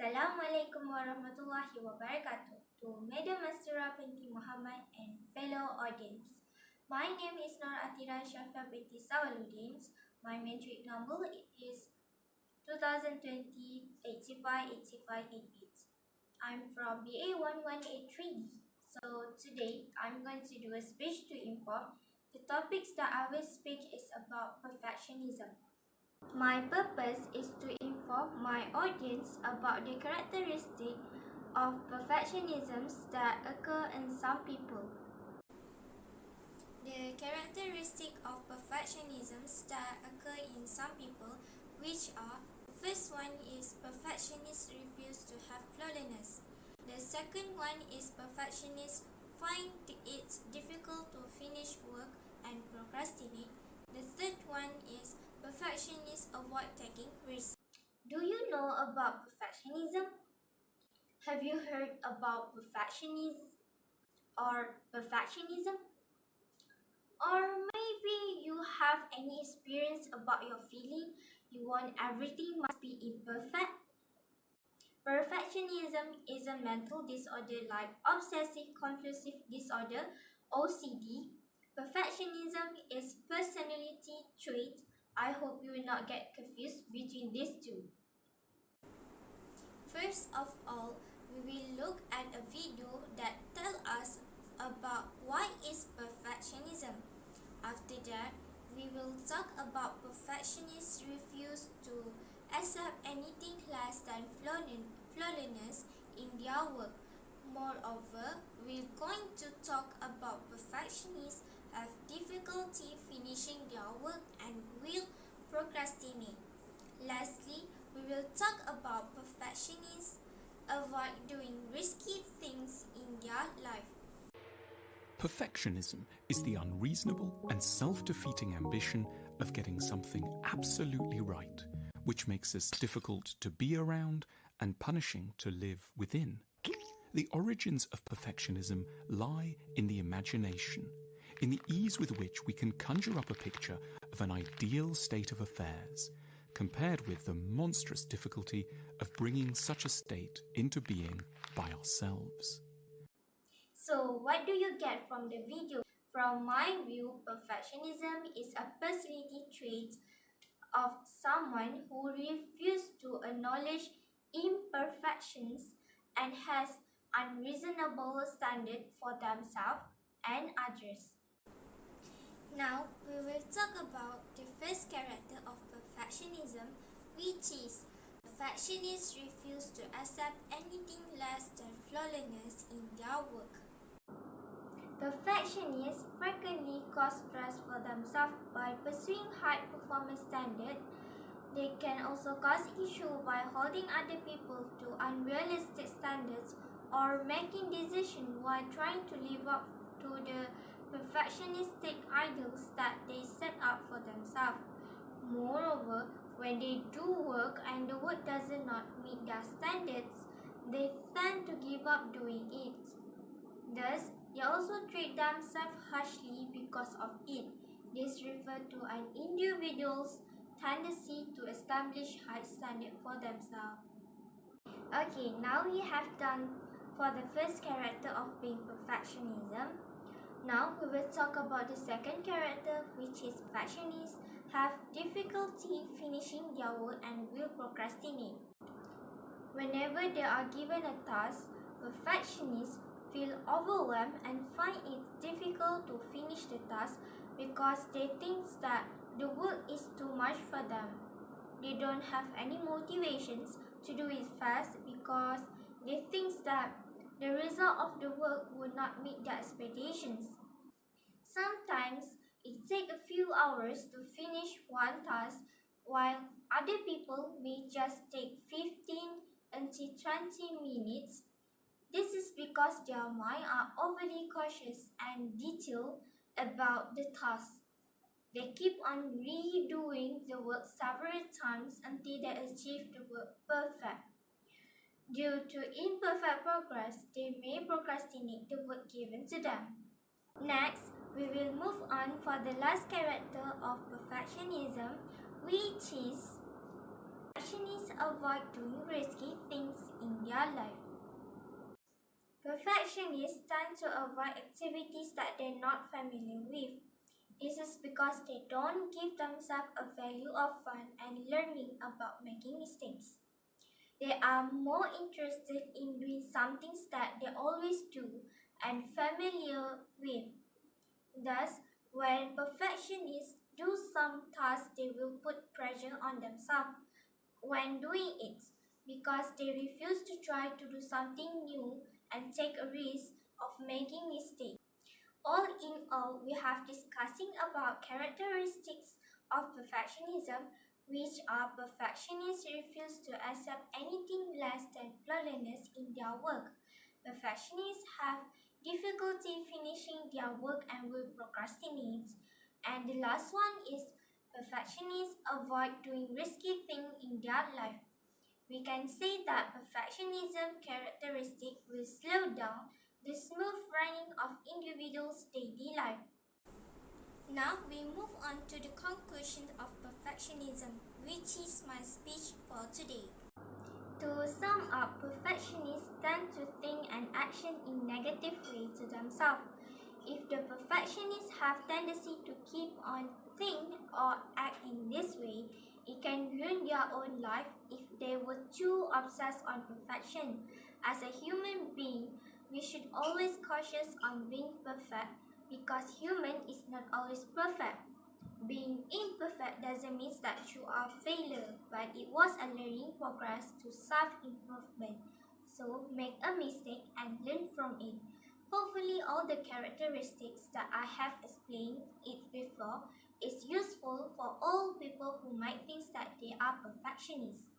Assalamualaikum warahmatullahi wabarakatuh to Madam MASTURA binti MOHAMAD and fellow audience. My name is ATHIRAH SYAFIAH binti SAWALUDDIN. My metric number is 2020-85-85-88. I'm from BA 1183D. So today I'm going to do a speech to inform. The topics that I will speak is about perfectionism. My purpose is to inform my audience about the characteristics of perfectionism that occur in some people. The characteristics of perfectionism that occur in some people, which are: the first one is perfectionists refuse to have flawlessness. The second one is perfectionists find it difficult to finish work and procrastinate. The third one is perfectionists avoid taking risks. Do you know about perfectionism? Have you heard about perfectionism or perfectionism? Or maybe you have any experience about your feeling you want everything must be imperfect? Perfectionism is a mental disorder like obsessive-compulsive disorder, OCD. Perfectionism is personality trait. I hope you will not get confused between these two. First of all, we will look at a video that tells us about what is perfectionism. After that, we will talk about perfectionists' refuse to accept anything less than flawlessness in their work. Moreover, we're going to talk about perfectionists have difficulty finishing their work and will procrastinate. Lastly, we will talk about perfectionists avoid doing risky things in their life. Perfectionism is the unreasonable and self-defeating ambition of getting something absolutely right, which makes us difficult to be around and punishing to live within. The origins of perfectionism lie in the imagination, in the ease with which we can conjure up a picture of an ideal state of affairs, compared with the monstrous difficulty of bringing such a state into being by ourselves. So, what do you get from the video? From my view, perfectionism is a personality trait of someone who refuses to acknowledge imperfections and has unreasonable standards for themselves and others. Now, we will talk about the first character of perfectionism, which is perfectionists refuse to accept anything less than flawlessness in their work. Perfectionists frequently cause stress for themselves by pursuing high performance standards. They can also cause issues by holding other people to unrealistic standards or making decisions while trying to live up to the perfectionistic ideals that they set up for themselves. Moreover, when they do work and the work does not meet their standards, they tend to give up doing it. Thus, they also treat themselves harshly because of it. This refers to an individual's tendency to establish high standards for themselves. Okay, now we have done for the first character of being perfectionism. Now we will talk about the second character, which is perfectionists have difficulty finishing their work and will procrastinate. Whenever they are given a task, perfectionists feel overwhelmed and find it difficult to finish the task because they think that the work is too much for them. They don't have any motivations to do it fast because they think that the result of the work will not meet their expectations. Sometimes it takes a few hours to finish one task, while other people may just take 15 until 20 minutes. This is because their minds are overly cautious and detailed about the task. They keep on redoing the work several times until they achieve the work perfect. Due to imperfect progress, they may procrastinate the work given to them. Next, we will move on for the last character of perfectionism, which is Perfectionists avoid doing risky things in their life. Perfectionists tend to avoid activities that they're not familiar with. This is because they don't give themselves a value of fun and learning about making mistakes. They are more interested in doing some things that they always do and familiar with. Thus, when perfectionists do some tasks, they will put pressure on themselves when doing it because they refuse to try to do something new and take a risk of making mistakes. All in all, we have discussing about characteristics of perfectionism, which are perfectionists refuse to accept anything less than flawlessness in their work. Perfectionists have difficulty finishing their work and will procrastinate. And the last one is perfectionists avoid doing risky things in their life. We can say that perfectionism characteristic will slow down the smooth running of individuals' daily life. Now we move on to the conclusion of perfectionism, which is my speech for today. To sum up, perfectionists tend to think and action in negative way to themselves. If the perfectionists have tendency to keep on think or act in this way, it can ruin their own life if they were too obsessed on perfection. As a human being, we should always cautious on being perfect because human is not always perfect. Being imperfect doesn't mean that you are a failure, but it was a learning progress to self-improvement. So make a mistake and learn from it. Hopefully all the characteristics that I have explained it before is useful for all people who might think that they are perfectionists.